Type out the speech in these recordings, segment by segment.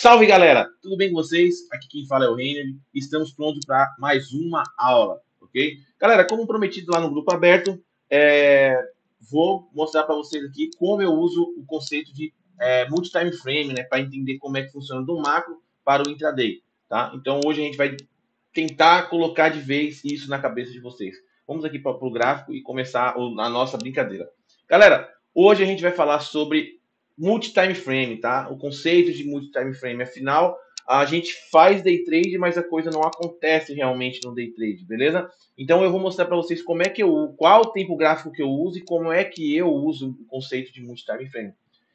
Salve galera, tudo bem com vocês? Aqui quem fala é o Reiner. Estamos prontos para mais uma aula, ok? Galera, como prometido lá no grupo aberto, vou mostrar para vocês aqui como eu uso o conceito de multi-time frame, né, para entender como é que funciona do macro para o intraday, tá? Então hoje a gente vai tentar colocar de vez isso na cabeça de vocês. Vamos aqui para o gráfico e começar a nossa brincadeira. Galera, hoje a gente vai falar sobre multi-time frame, tá? O conceito de multi-time frame. Afinal, a gente faz day trade, mas a coisa não acontece realmente no day trade, beleza? Então eu vou mostrar para vocês como é que qual o tempo gráfico que eu uso e como é que eu uso o conceito de multi-time frame.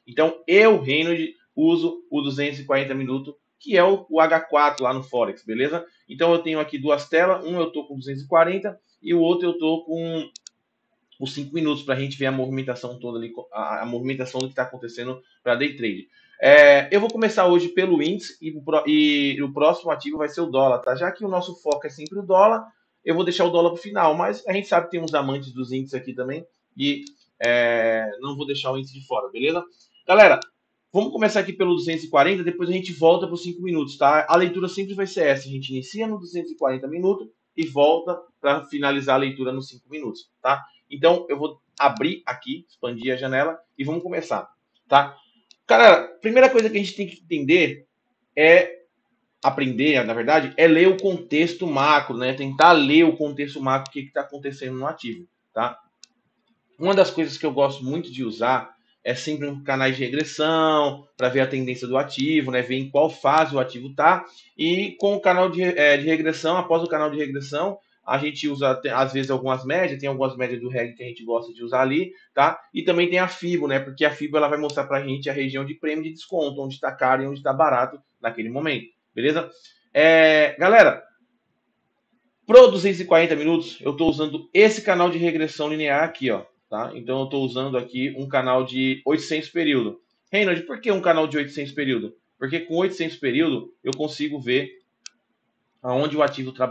Então eu, Reynolds, uso o 240 minutos, que é o H4 lá no Forex, beleza? Então eu tenho aqui duas telas, um eu tô com 240 e o outro eu tô com os 5 minutos para a gente ver a movimentação toda ali, a movimentação do que está acontecendo para day trade. Eu vou começar hoje pelo índice e o próximo ativo vai ser o dólar, tá? Já que o nosso foco é sempre o dólar, eu vou deixar o dólar para o final, mas a gente sabe que tem uns amantes dos índices aqui também e não vou deixar o índice de fora, beleza? Galera, vamos começar aqui pelo 240, depois a gente volta para os 5 minutos, tá? A leitura sempre vai ser essa, a gente inicia no 240 minutos e volta para finalizar a leitura nos 5 minutos, tá? Então, eu vou abrir aqui, expandir a janela e vamos começar, tá? Cara, primeira coisa que a gente tem que entender é aprender, na verdade, é ler o contexto macro, né? Tentar ler o contexto macro, o que está acontecendo no ativo, tá? Uma das coisas que eu gosto muito de usar é sempre um canais de regressão para ver a tendência do ativo, né? Ver em qual fase o ativo está. E com o canal de regressão, após o canal de regressão, a gente usa, às vezes, algumas médias, tem algumas médias do REG que a gente gosta de usar ali, tá? E também tem a FIBO, né? Porque a FIBO ela vai mostrar para a gente a região de prêmio de desconto, onde está caro e onde está barato naquele momento, beleza? Galera, pro 240 minutos, eu estou usando esse canal de regressão linear aqui, ó, tá? Então eu estou usando aqui um canal de 800 período. Reinhold, por que um canal de 800 período? Porque com 800 período eu consigo ver aonde o ativo está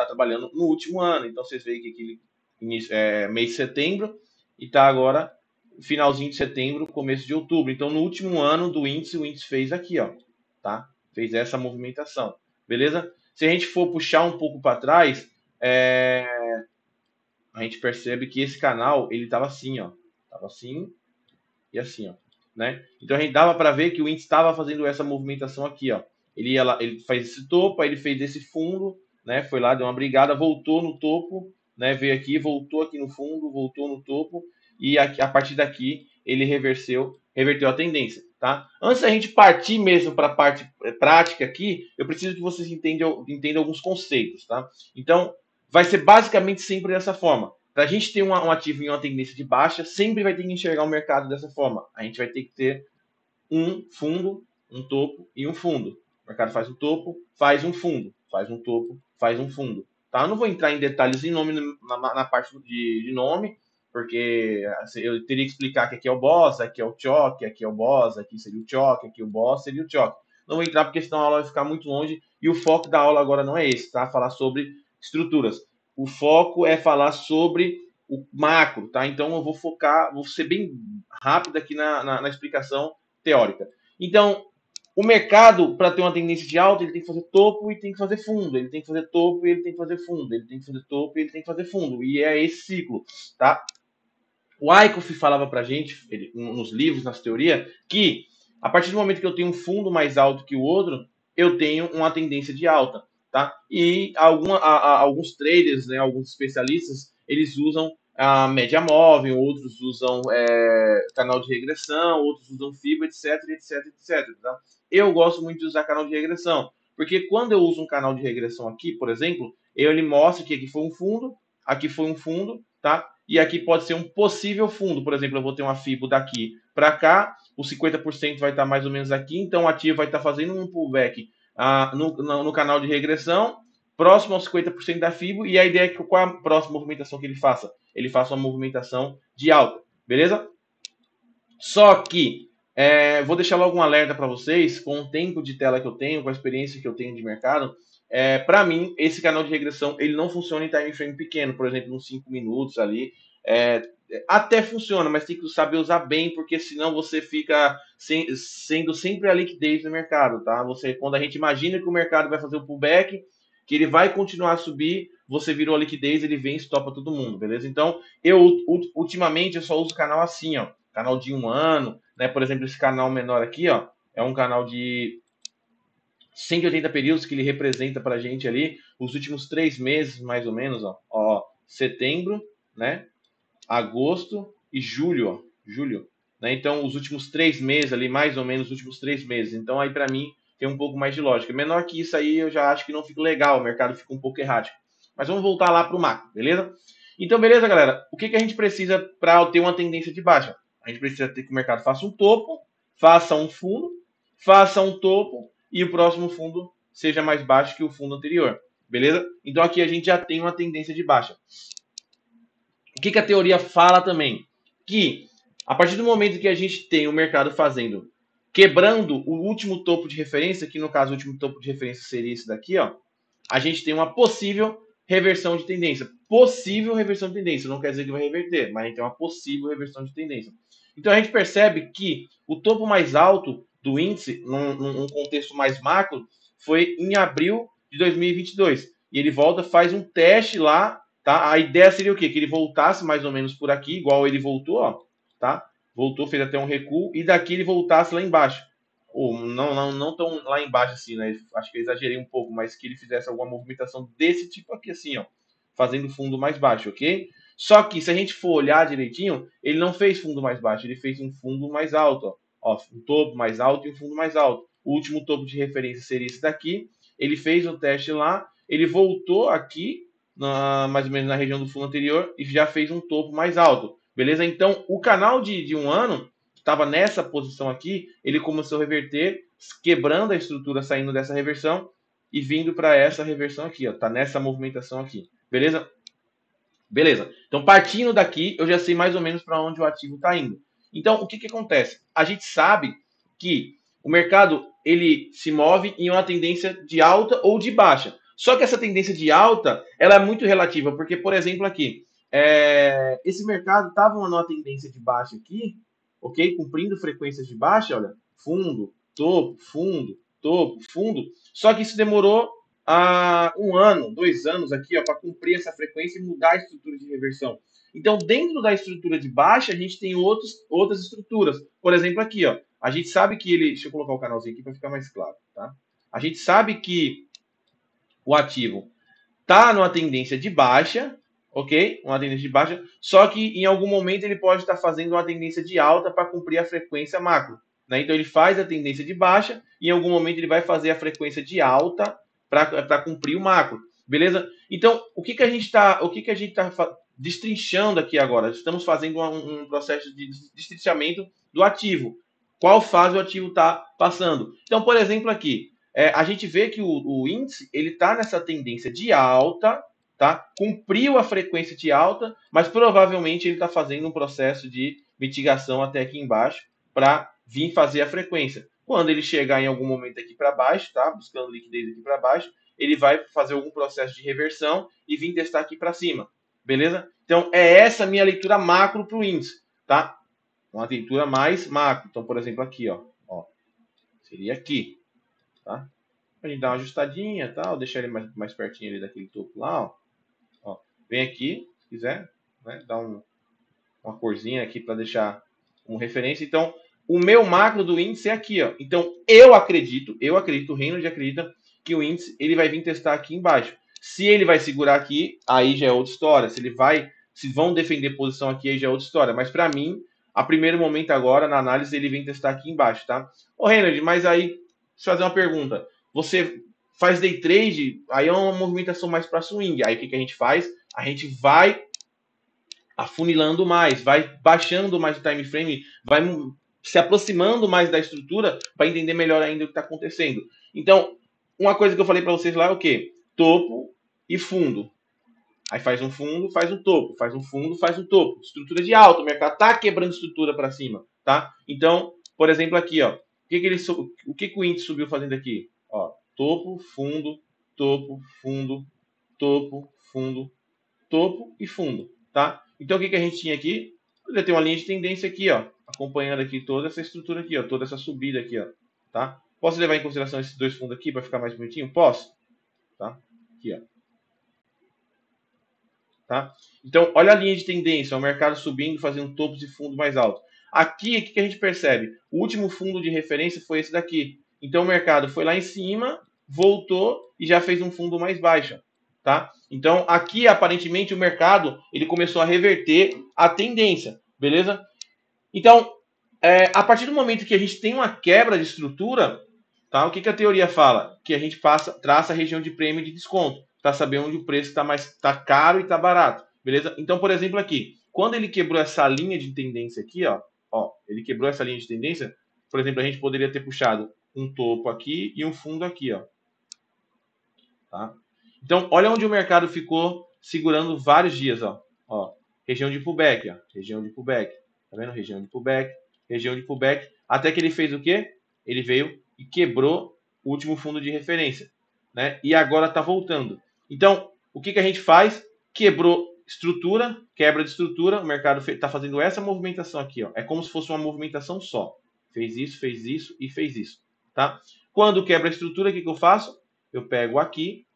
trabalhando no último ano. Então vocês veem que aqui mês de setembro e está agora finalzinho de setembro, começo de outubro. Então no último ano do índice, o índice fez aqui, ó, tá? Fez essa movimentação, beleza? Se a gente for puxar um pouco para trás, a gente percebe que esse canal ele estava assim, ó, estava assim e assim, ó, né? Então a gente dava para ver que o índice estava fazendo essa movimentação aqui, ó. Ele faz esse topo, aí ele fez esse fundo, né? Foi lá, deu uma brigada, voltou no topo, né? Veio aqui, voltou aqui no fundo, voltou no topo e aqui, a partir daqui ele reverteu a tendência, tá? Antes da gente partir mesmo para a parte prática aqui, eu preciso que vocês entendam alguns conceitos, tá? Então, vai ser basicamente sempre dessa forma. Para a gente ter um ativo em uma tendência de baixa, sempre vai ter que enxergar o mercado dessa forma. A gente vai ter que ter um fundo, um topo e um fundo. O mercado faz um topo, faz um fundo, faz um topo, faz um fundo. Tá? Eu não vou entrar em detalhes em nome na parte de nome, porque assim, eu teria que explicar que aqui é o boss, aqui é o choque, aqui é o boss, aqui seria o choque, aqui o boss seria o choque. Não vou entrar porque senão a aula vai ficar muito longe e o foco da aula agora não é esse, tá? Falar sobre estruturas. O foco é falar sobre o macro, tá? Então eu vou ser bem rápido aqui na explicação teórica. Então, o mercado, para ter uma tendência de alta, ele tem que fazer topo e tem que fazer fundo. Ele tem que fazer topo e ele tem que fazer fundo. Ele tem que fazer topo e ele tem que fazer fundo. E é esse ciclo, tá? O Aikoff falava para a gente, nos livros, nas teorias, que a partir do momento que eu tenho um fundo mais alto que o outro, eu tenho uma tendência de alta, tá? E alguns traders, né, alguns especialistas, eles usam a média móvel, outros usam canal de regressão, outros usam FIBA, etc, etc, etc. Tá? Eu gosto muito de usar canal de regressão, porque quando eu uso um canal de regressão aqui, por exemplo, ele mostra que aqui foi um fundo, tá? E aqui pode ser um possível fundo. Por exemplo, eu vou ter uma FIBO daqui para cá, os 50% vai estar mais ou menos aqui, então o ativo vai estar fazendo um pullback no canal de regressão, próximo aos 50% da FIBO, e a ideia é que qual a próxima movimentação que ele faça? Ele faça uma movimentação de alta, beleza? Só que vou deixar logo um alerta para vocês, com o tempo de tela que eu tenho, com a experiência que eu tenho de mercado, para mim, esse canal de regressão ele não funciona em time frame pequeno, por exemplo, uns 5 minutos ali. até funciona, mas tem que saber usar bem, porque senão você fica sendo sempre a liquidez no mercado, tá? Você, quando a gente imagina que o mercado vai fazer o pullback, que ele vai continuar a subir, você virou a liquidez, ele vem e estopa todo mundo, beleza? Então, ultimamente eu só uso canal assim, ó, canal de 1 ano, né? Por exemplo, esse canal menor aqui, ó, é um canal de 180 períodos que ele representa para a gente ali os últimos 3 meses, mais ou menos, ó, setembro, né? Agosto e julho, ó, julho, né? Então, os últimos 3 meses ali, mais ou menos, os últimos 3 meses. Então, aí para mim tem um pouco mais de lógica. Menor que isso aí, eu já acho que não fica legal, o mercado fica um pouco errático. Mas vamos voltar lá para o macro, beleza? Então, beleza, galera? O que a gente precisa para ter uma tendência de baixa? A gente precisa ter que o mercado faça um topo, faça um fundo, faça um topo e o próximo fundo seja mais baixo que o fundo anterior, beleza? Então, aqui a gente já tem uma tendência de baixa. O que a teoria fala também? Que a partir do momento que a gente tem o mercado fazendo, quebrando o último topo de referência, que no caso o último topo de referência seria esse daqui, ó, a gente tem uma possível reversão de tendência. Possível reversão de tendência, não quer dizer que vai reverter, mas a gente tem uma possível reversão de tendência. Então a gente percebe que o topo mais alto do índice, num contexto mais macro, foi em abril de 2022. E ele volta, faz um teste lá. Tá? A ideia seria o quê? Que ele voltasse mais ou menos por aqui, igual ele voltou, ó, tá? Voltou, fez até um recuo, e daqui ele voltasse lá embaixo. Ou não tão lá embaixo assim, né? Acho que eu exagerei um pouco, mas que ele fizesse alguma movimentação desse tipo aqui, assim, ó. Fazendo fundo mais baixo, ok? Só que se a gente for olhar direitinho, ele não fez fundo mais baixo, ele fez um fundo mais alto, ó. Um topo mais alto e um fundo mais alto. O último topo de referência seria esse daqui. Ele fez o teste lá, ele voltou aqui, mais ou menos na região do fundo anterior, e já fez um topo mais alto. Beleza? Então, o canal de 1 ano, que estava nessa posição aqui, ele começou a reverter, quebrando a estrutura, saindo dessa reversão e vindo para essa reversão aqui. Ó, tá nessa movimentação aqui. Beleza? Beleza. Então, partindo daqui, eu já sei mais ou menos para onde o ativo está indo. Então, o que acontece? A gente sabe que o mercado ele se move em uma tendência de alta ou de baixa. Só que essa tendência de alta ela é muito relativa, porque, por exemplo, aqui, esse mercado estava numa tendência de baixa aqui, ok? Cumprindo frequências de baixa, olha, fundo, topo, fundo. Só que isso demorou 1 ano, 2 anos aqui, para cumprir essa frequência e mudar a estrutura de reversão. Então, dentro da estrutura de baixa, a gente tem outras estruturas. Por exemplo, aqui, ó, a gente sabe que ele. Deixa eu colocar o canalzinho aqui para ficar mais claro, tá? A gente sabe que o ativo está numa tendência de baixa, ok? Uma tendência de baixa, só que em algum momento ele pode estar fazendo uma tendência de alta para cumprir a frequência macro. Né? Então ele faz a tendência de baixa e em algum momento ele vai fazer a frequência de alta para cumprir o macro. Beleza? Então, o que a gente está destrinchando aqui agora? Estamos fazendo um processo de destrinchamento do ativo. Qual fase o ativo está passando? Então, por exemplo, aqui, a gente vê que o índice ele está nessa tendência de alta, tá? Cumpriu a frequência de alta, mas provavelmente ele está fazendo um processo de mitigação até aqui embaixo para vir fazer a frequência. Quando ele chegar em algum momento aqui para baixo, tá? Buscando liquidez aqui para baixo, ele vai fazer algum processo de reversão e vir testar aqui para cima, beleza? Então é essa minha leitura macro para o índice, tá? Uma leitura mais macro. Então, por exemplo, aqui, ó, seria aqui. Tá? A gente dá uma ajustadinha, tal, deixar ele mais pertinho ali daquele topo lá, ó. Vem aqui, se quiser, né? Dá uma corzinha aqui para deixar como referência. Então, o meu macro do índice é aqui, ó. Então, eu acredito, o Reynolds acredita que o índice ele vai vir testar aqui embaixo. Se ele vai segurar aqui, aí já é outra história. Se vão defender posição aqui, aí já é outra história. Mas para mim, a primeiro momento agora, na análise, ele vem testar aqui embaixo, tá? Ô, Reynolds, mas aí, deixa eu fazer uma pergunta. Você faz day trade, aí é uma movimentação mais para swing. Aí o que a gente faz? A gente vai afunilando mais, vai baixando mais o time frame, vai se aproximando mais da estrutura para entender melhor ainda o que está acontecendo. Então, uma coisa que eu falei para vocês lá é o quê? Topo e fundo. Aí faz um fundo, faz um topo, faz um fundo, faz um topo. Estrutura de alta, o mercado está quebrando estrutura para cima, tá? Então, por exemplo, aqui, ó, o que o índice subiu fazendo aqui? Ó, topo, fundo, topo, fundo, topo e fundo, tá? Então, o que a gente tinha aqui? Ele tem uma linha de tendência aqui, ó, acompanhando aqui toda essa estrutura aqui, ó, toda essa subida aqui, ó, tá? Posso levar em consideração esses dois fundos aqui para ficar mais bonitinho? Posso, tá? Aqui, ó. Tá? Então, olha a linha de tendência, o mercado subindo, fazendo topos de fundo mais alto. Aqui, o que a gente percebe? O último fundo de referência foi esse daqui. Então, o mercado foi lá em cima, voltou e já fez um fundo mais baixo. Tá? Então, aqui, aparentemente, o mercado ele começou a reverter a tendência. Beleza? Então, a partir do momento que a gente tem uma quebra de estrutura, tá? O que a teoria fala? Que a gente traça a região de prêmio e de desconto para saber onde o preço está caro e está barato, beleza? Então, por exemplo, aqui, quando ele quebrou essa linha de tendência aqui, ó, ele quebrou essa linha de tendência, por exemplo, a gente poderia ter puxado um topo aqui e um fundo aqui, ó. Tá? Então, olha onde o mercado ficou segurando vários dias, ó. Região de pullback, ó. Região de pullback. Tá vendo? Região de pullback, região de pullback, até que ele fez o quê? Ele veio e quebrou o último fundo de referência, né? E agora está voltando. Então, o que a gente faz? Quebrou estrutura, quebra de estrutura, o mercado está fazendo essa movimentação aqui, ó. É como se fosse uma movimentação só. Fez isso e fez isso, tá? Quando quebra a estrutura, o que eu faço? Eu pego aqui,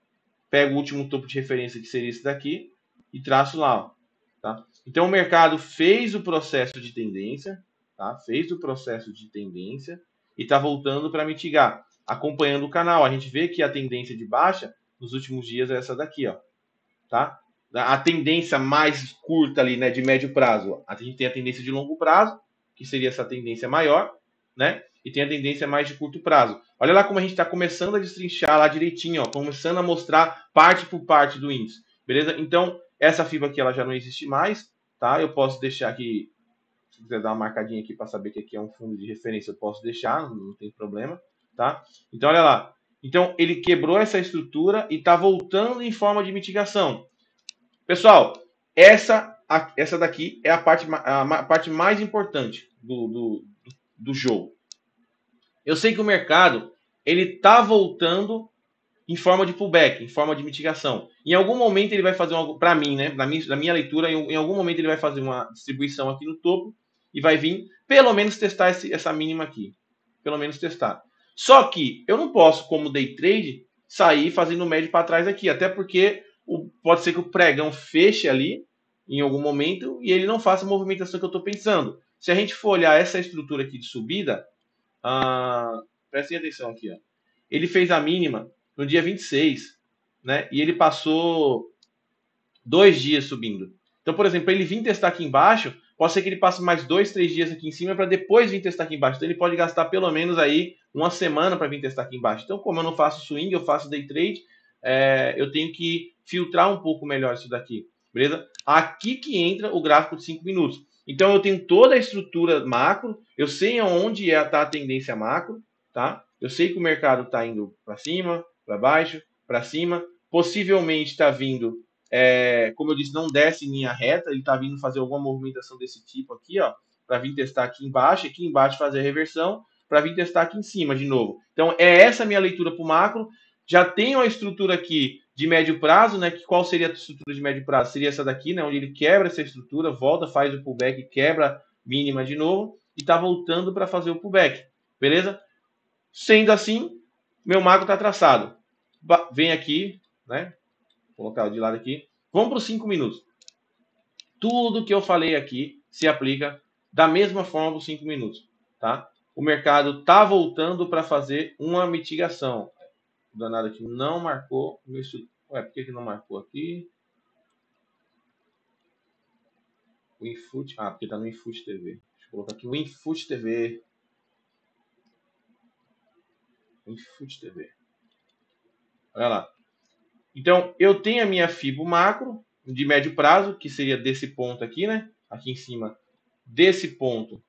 pego o último topo de referência, que seria esse daqui, e traço lá, ó. Tá? Então, o mercado fez o processo de tendência, tá? Fez o processo de tendência e está voltando para mitigar. Acompanhando o canal, a gente vê que a tendência de baixa nos últimos dias é essa daqui, ó. Tá? A tendência mais curta ali, né, de médio prazo, ó. A gente tem a tendência de longo prazo, que seria essa tendência maior, né? E tem a tendência mais de curto prazo. Olha lá como a gente está começando a destrinchar lá direitinho, ó, começando a mostrar parte por parte do índice, beleza? Então, essa FIBA aqui ela já não existe mais, tá? Eu posso deixar aqui, se quiser dar uma marcadinha aqui para saber que aqui é um fundo de referência, eu posso deixar, não tem problema, tá? Então, olha lá. Então, ele quebrou essa estrutura e está voltando em forma de mitigação. Pessoal, essa daqui é a parte mais importante do jogo. Eu sei que o mercado ele está voltando em forma de pullback, em forma de mitigação. Em algum momento ele vai fazer para mim, né, na minha leitura, em algum momento ele vai fazer uma distribuição aqui no topo e vai vir pelo menos testar essa mínima aqui. Pelo menos testar. Só que eu não posso, como day trade, sair fazendo médio para trás aqui, até porque pode ser que o pregão feche ali em algum momento e ele não faça a movimentação que eu estou pensando. Se a gente for olhar essa estrutura aqui de subida, prestem atenção aqui, ó. Ele fez a mínima no dia 26, né? E ele passou 2 dias subindo. Então, por exemplo, ele vir testar aqui embaixo, pode ser que ele passe mais 2, 3 dias aqui em cima para depois vir testar aqui embaixo. Então, ele pode gastar pelo menos aí uma semana para vir testar aqui embaixo. Então, como eu não faço swing, eu faço day trade, eu tenho que filtrar um pouco melhor isso daqui, beleza? Aqui que entra o gráfico de 5 minutos. Então, eu tenho toda a estrutura macro, eu sei onde está a tendência macro, tá? Eu sei que o mercado está indo para cima, para baixo, para cima. Possivelmente está vindo, como eu disse, não desce em linha reta, ele está vindo fazer alguma movimentação desse tipo aqui, ó, para vir testar aqui embaixo fazer a reversão, para vir testar aqui em cima de novo. Então, é essa a minha leitura para o macro. Já tenho a estrutura aqui de médio prazo, né? Qual seria a estrutura de médio prazo? Seria essa daqui, né? Onde ele quebra essa estrutura, volta, faz o pullback, quebra mínima de novo e está voltando para fazer o pullback, beleza? Sendo assim, meu macro está traçado. Vem aqui, né? Vou colocar de lado aqui. Vamos para os 5 minutos. Tudo que eu falei aqui se aplica da mesma forma para os 5 minutos, tá? O mercado está voltando para fazer uma mitigação. O danado aqui não marcou. Ué, por que não marcou aqui? O Infut. Porque está no Infut TV. Deixa eu colocar aqui o Infut TV. Infut TV. Olha lá. Então, eu tenho a minha FIBO macro de médio prazo, que seria desse ponto aqui, né? Aqui em cima, desse ponto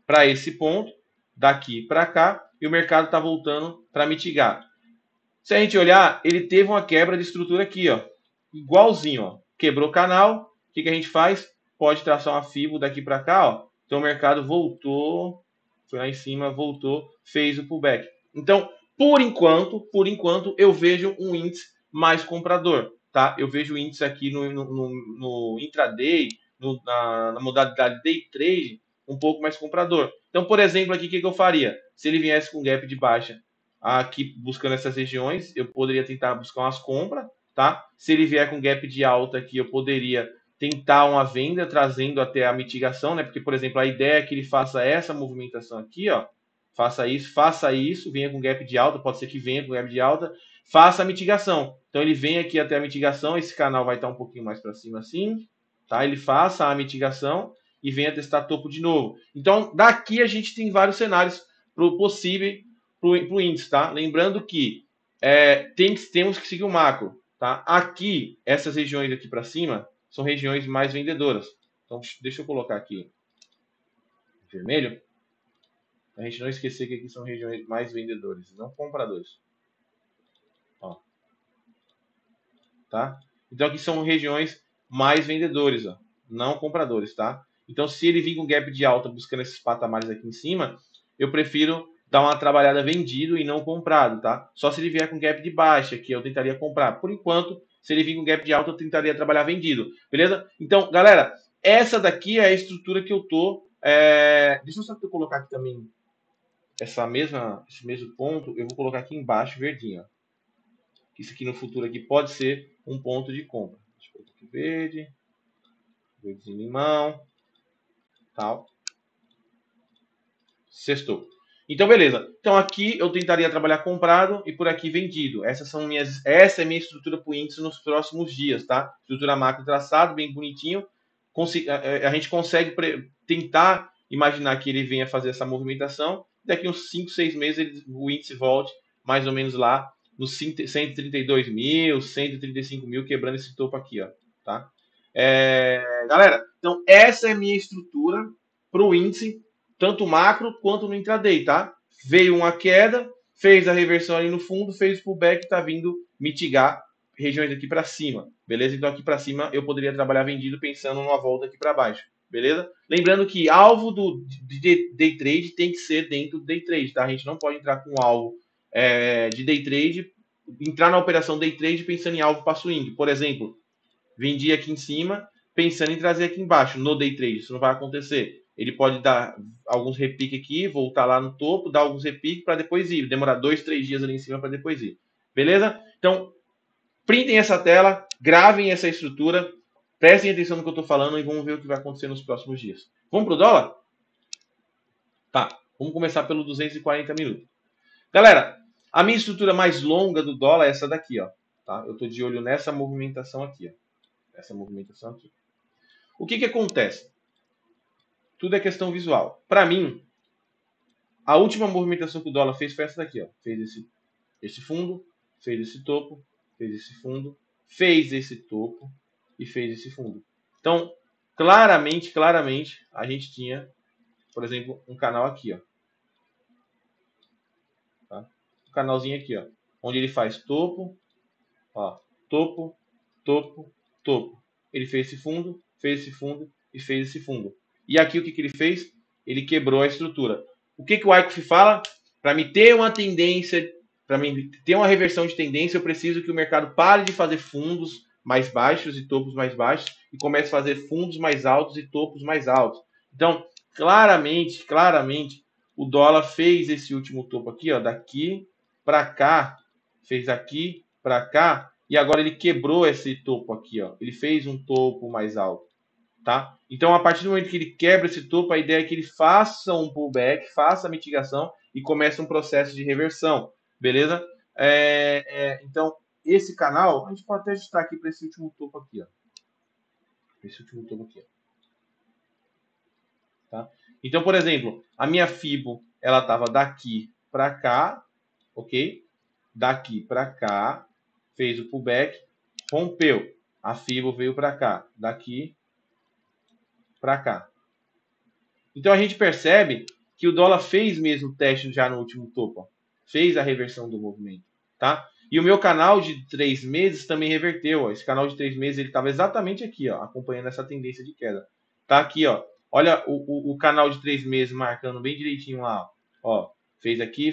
para esse ponto, daqui para cá, e o mercado está voltando para mitigar. Se a gente olhar, ele teve uma quebra de estrutura aqui, ó, igualzinho, ó. Quebrou o canal, o que a gente faz? Pode traçar uma FIBO daqui para cá, ó. Então o mercado voltou, foi lá em cima, voltou, fez o pullback. Então, por enquanto, eu vejo um índice mais comprador, tá? Eu vejo o índice aqui no intraday na modalidade Day Trade um pouco mais comprador. Então, por exemplo, aqui o que eu faria? Se ele viesse com gap de baixa aqui buscando essas regiões, eu poderia tentar buscar umas compras, tá? Se ele vier com gap de alta aqui, eu poderia tentar uma venda trazendo até a mitigação, né? Porque, por exemplo, a ideia é que ele faça essa movimentação aqui, ó. Faça isso, venha com gap de alta, pode ser que venha com gap de alta, faça a mitigação. Então ele vem aqui até a mitigação, esse canal vai estar um pouquinho mais para cima assim, tá? Ele faça a mitigação e venha testar topo de novo. Então daqui a gente tem vários cenários possíveis para o índice, tá? Lembrando que temos que seguir o macro, tá? Aqui, essas regiões aqui para cima são regiões mais vendedoras. Então deixa eu colocar aqui vermelho. A gente não esquecer que aqui são regiões mais vendedores, não compradores. Ó. Tá? Então aqui são regiões mais vendedores, ó, não compradores, tá? Então se ele vir com gap de alta buscando esses patamares aqui em cima, eu prefiro dar uma trabalhada vendido e não comprado, tá? Só se ele vier com gap de baixa, que eu tentaria comprar. Por enquanto, se ele vir com gap de alta, eu tentaria trabalhar vendido, beleza? Então, galera, essa daqui é a estrutura que eu tô... Deixa eu só colocar aqui também esse mesmo ponto, eu vou colocar aqui embaixo, verdinho, ó. Isso aqui no futuro aqui pode ser um ponto de compra. Deixa eu colocar aqui verde, verdezinho limão, tal. Sextou. Então, beleza. Então, aqui eu tentaria trabalhar comprado e por aqui vendido. Essa é a minha estrutura para o índice nos próximos dias, tá? Estrutura macro traçado, bem bonitinho. A gente consegue tentar imaginar que ele venha fazer essa movimentação. Daqui uns 5, 6 meses o índice volte mais ou menos lá nos 132 mil, 135 mil, quebrando esse topo aqui, ó, tá? Galera, então essa é a minha estrutura para o índice, tanto macro quanto no intraday, tá? Veio uma queda, fez a reversão ali no fundo, fez o pullback, tá vindo mitigar regiões aqui para cima, beleza? Então aqui para cima eu poderia trabalhar vendido pensando numa volta aqui para baixo, beleza? Lembrando que alvo de day trade tem que ser dentro do day trade, tá? A gente não pode entrar com alvo de day trade, entrar na operação day trade pensando em alvo para swing. Por exemplo, vendi aqui em cima, pensando em trazer aqui embaixo, no day trade. Isso não vai acontecer. Ele pode dar alguns repiques aqui, voltar lá no topo, dar alguns repiques para depois ir. Demorar 2, 3 dias ali em cima para depois ir. Beleza? Então, printem essa tela, gravem essa estrutura, prestem atenção no que eu estou falando e vamos ver o que vai acontecer nos próximos dias. Vamos para o dólar? Tá, vamos começar pelo 240 minutos. Galera, a minha estrutura mais longa do dólar é essa daqui, ó. Tá? Eu estou de olho nessa movimentação aqui, ó. Essa movimentação aqui. O que acontece? Tudo é questão visual. Para mim, a última movimentação que o dólar fez foi essa daqui, ó. Fez esse fundo, fez esse topo, fez esse fundo, fez esse topo e fez esse fundo. Então, claramente, a gente tinha, por exemplo, um canal aqui, ó. Tá? Um canalzinho aqui, ó, onde ele faz topo, ó, topo, topo, topo. Ele fez esse fundo e fez esse fundo. E aqui o que ele fez? Ele quebrou a estrutura. O que o Wyckoff fala? Para me ter uma tendência, para mim ter uma reversão de tendência, eu preciso que o mercado pare de fazer fundos mais baixos e topos mais baixos e comece a fazer fundos mais altos e topos mais altos. Então, claramente, o dólar fez esse último topo aqui, ó, daqui para cá, fez aqui para cá, e agora ele quebrou esse topo aqui, ó. Ele fez um topo mais alto, tá? Então, a partir do momento que ele quebra esse topo, a ideia é que ele faça um pullback, faça a mitigação e comece um processo de reversão, beleza? Então, esse canal, a gente pode até ajustar aqui para esse último topo aqui, ó. Esse último topo aqui, ó. Tá? Então, por exemplo, a minha FIBO, ela estava daqui para cá, ok? Daqui para cá, fez o pullback, rompeu. A FIBO veio para cá, daqui para cá. Então a gente percebe que o dólar fez mesmo o teste já no último topo, ó. Fez a reversão do movimento, tá? E o meu canal de 3 meses também reverteu, ó. Esse canal de 3 meses ele estava exatamente aqui, ó, acompanhando essa tendência de queda. Tá aqui, ó. Olha o canal de 3 meses marcando bem direitinho lá, ó. Fez aqui,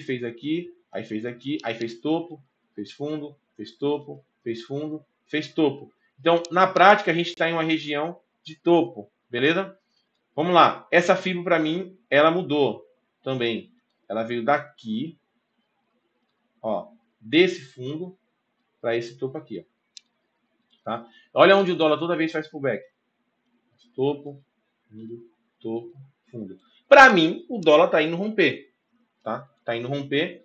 aí fez topo, fez fundo, fez topo, fez fundo, fez topo. Então, na prática, a gente está em uma região de topo, beleza? Vamos lá. Essa fibra para mim, ela mudou também. Ela veio daqui, ó, desse fundo para esse topo aqui, ó, tá? Olha onde o dólar toda vez faz pullback. Topo, fundo, topo, fundo. Para mim, o dólar tá indo romper, tá? Tá indo romper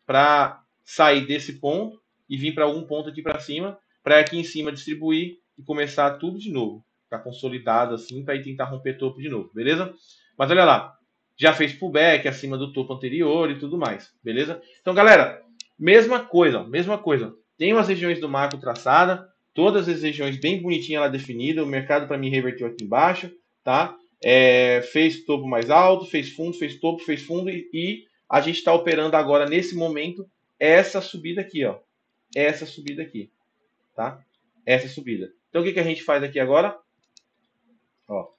para sair desse ponto e vir para algum ponto aqui para cima, para aqui em cima distribuir e começar tudo de novo. Ficar consolidado assim, para ir tentar romper topo de novo, beleza? Mas olha lá, já fez pullback acima do topo anterior e tudo mais, beleza? Então, galera, mesma coisa, mesma coisa. Tem umas regiões do macro traçada, todas as regiões bem bonitinhas lá definidas. O mercado para mim reverteu aqui embaixo, tá? Fez topo mais alto, fez fundo, fez topo, fez fundo e a gente está operando agora nesse momento essa subida aqui, ó. Essa subida aqui, tá? Essa subida. Então o que a gente faz aqui agora? Ó,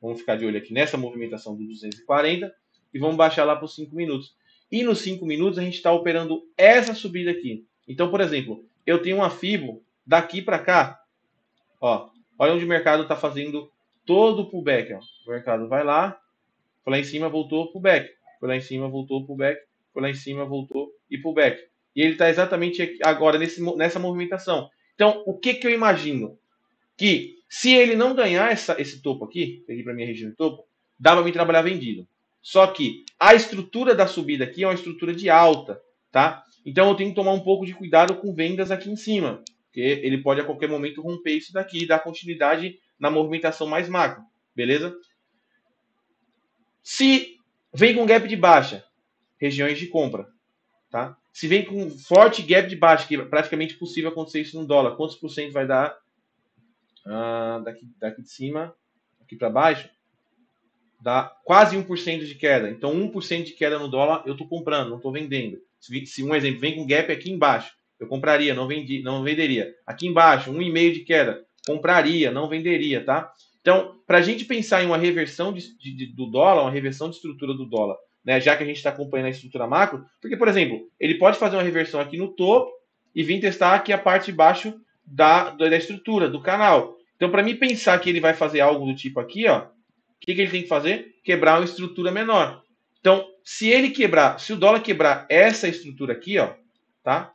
vamos ficar de olho aqui nessa movimentação do 240 e vamos baixar lá para os 5 minutos. E nos 5 minutos a gente está operando essa subida aqui. Então, por exemplo, eu tenho uma FIBO daqui para cá, ó. Olha onde o mercado está fazendo todo o pullback, ó. O mercado vai lá, foi lá em cima, voltou pullback. Foi lá em cima, voltou pullback. Foi lá em cima, voltou e pullback. E ele está exatamente agora nessa movimentação. Então, o que eu imagino? Que se ele não ganhar esse topo aqui, peguei para minha região de topo, dá para me trabalhar vendido. Só que a estrutura da subida aqui é uma estrutura de alta, tá? Então eu tenho que tomar um pouco de cuidado com vendas aqui em cima, porque ele pode a qualquer momento romper isso daqui e dar continuidade na movimentação mais macro, beleza? Se vem com gap de baixa, regiões de compra, tá? Se vem com forte gap de baixa, que é praticamente possível acontecer isso no dólar, quantos por cento vai dar daqui de cima, aqui para baixo? Dá quase 1% de queda. Então, 1% de queda no dólar, eu estou comprando, não estou vendendo. Se um exemplo vem com gap aqui embaixo, eu compraria, não venderia. Aqui embaixo, 1,5% de queda, compraria, não venderia, tá? Então, para a gente pensar em uma reversão do dólar, uma reversão de estrutura do dólar, né, já que a gente está acompanhando a estrutura macro, porque, por exemplo, ele pode fazer uma reversão aqui no topo e vir testar aqui a parte de baixo da estrutura, do canal. Então, para mim pensar que ele vai fazer algo do tipo aqui, ó, que ele tem que fazer? Quebrar uma estrutura menor. Então, se o dólar quebrar essa estrutura aqui, ó, tá?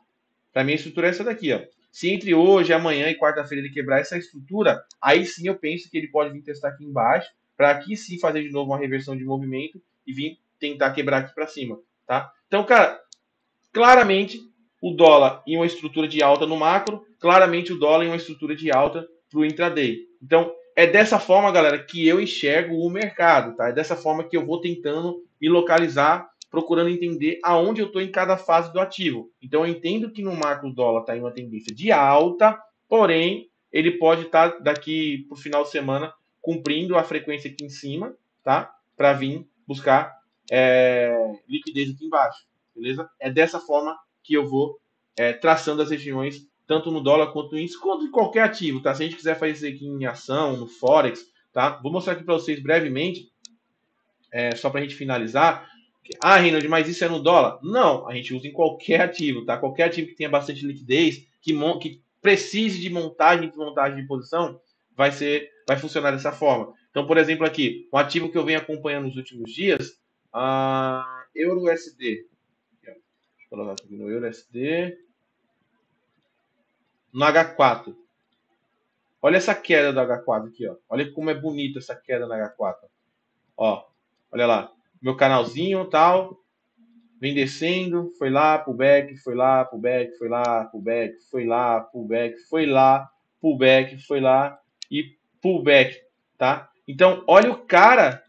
Para mim a estrutura é essa daqui, ó. Se entre hoje, amanhã e quarta-feira ele quebrar essa estrutura, aí sim eu penso que ele pode vir testar aqui embaixo, para aqui sim fazer de novo uma reversão de movimento e vir tentar quebrar aqui para cima, tá? Então, cara, claramente o dólar em uma estrutura de alta no macro, claramente o dólar em uma estrutura de alta para o intraday. Então, é dessa forma, galera, que eu enxergo o mercado, tá? É dessa forma que eu vou tentando me localizar, procurando entender aonde eu estou em cada fase do ativo. Então, eu entendo que no macro o dólar está em uma tendência de alta, porém, ele pode estar daqui para o final de semana cumprindo a frequência aqui em cima, tá? Para vir buscar liquidez aqui embaixo, beleza? É dessa forma que eu vou traçando as regiões, tanto no dólar quanto no índice, quanto em qualquer ativo, tá? Se a gente quiser fazer isso aqui em ação, no Forex, tá? Vou mostrar aqui para vocês brevemente, só para a gente finalizar. Reinaldo, mas isso é no dólar? Não, a gente usa em qualquer ativo, tá? Qualquer ativo que tenha bastante liquidez, que precise de montagem e desmontagem de posição, vai funcionar dessa forma. Então, por exemplo, aqui, um ativo que eu venho acompanhando nos últimos dias, EURUSD. Deixa eu colocar aqui no EURUSD. No H4. Olha essa queda do H4 aqui, ó. Olha como é bonita essa queda no H4. Ó, olha lá. Meu canalzinho tal. Vem descendo, foi lá, pullback, foi lá, pullback, foi lá, pullback, foi lá, pullback, foi lá, pullback, foi lá e pullback, tá? Então, olha o cara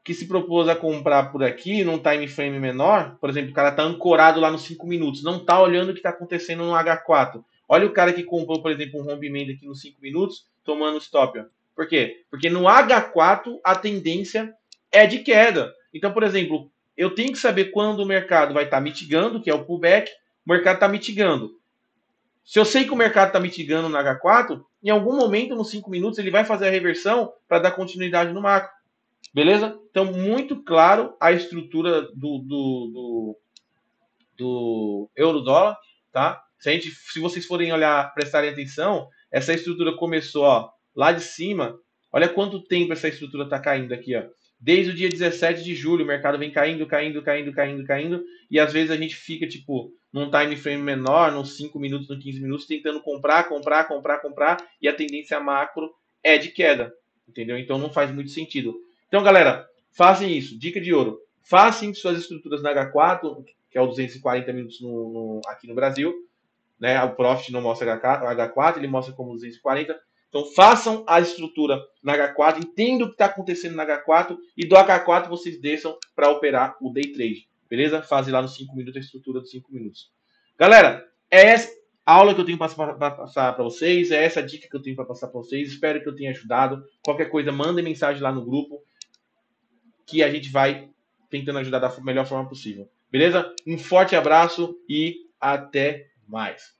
que se propôs a comprar por aqui num time frame menor, por exemplo, o cara tá ancorado lá nos 5 minutos, não tá olhando o que tá acontecendo no H4. Olha o cara que comprou, por exemplo, um rompimento aqui nos 5 minutos, tomando stop. Ó. Por quê? Porque no H4 a tendência é de queda. Então, por exemplo, eu tenho que saber quando o mercado vai estar mitigando, que é o pullback, o mercado está mitigando. Se eu sei que o mercado está mitigando no H4, em algum momento, nos 5 minutos, ele vai fazer a reversão para dar continuidade no macro. Beleza? Então, muito claro a estrutura do euro-dólar, tá? Se vocês forem olhar, prestarem atenção, essa estrutura começou, ó, lá de cima, olha quanto tempo essa estrutura está caindo aqui, ó. Desde o dia 17 de julho, o mercado vem caindo, e às vezes a gente fica, tipo, num time frame menor, nos 5 minutos, nos 15 minutos, tentando comprar, e a tendência macro é de queda, entendeu? Então não faz muito sentido. Então, galera, façam isso, dica de ouro. Façam suas estruturas na H4, que é o 240 minutos aqui no Brasil, né? O Profit não mostra H4, ele mostra como 240. Então façam a estrutura na H4, entendam o que está acontecendo na H4 e do H4 vocês desçam para operar o Day Trade, beleza? Fazem lá nos 5 minutos a estrutura dos 5 minutos. Galera, é essa aula que eu tenho para passar para vocês, é essa dica que eu tenho para passar para vocês. Espero que eu tenha ajudado. Qualquer coisa, mandem mensagem lá no grupo que a gente vai tentando ajudar da melhor forma possível. Beleza? Um forte abraço e até mais.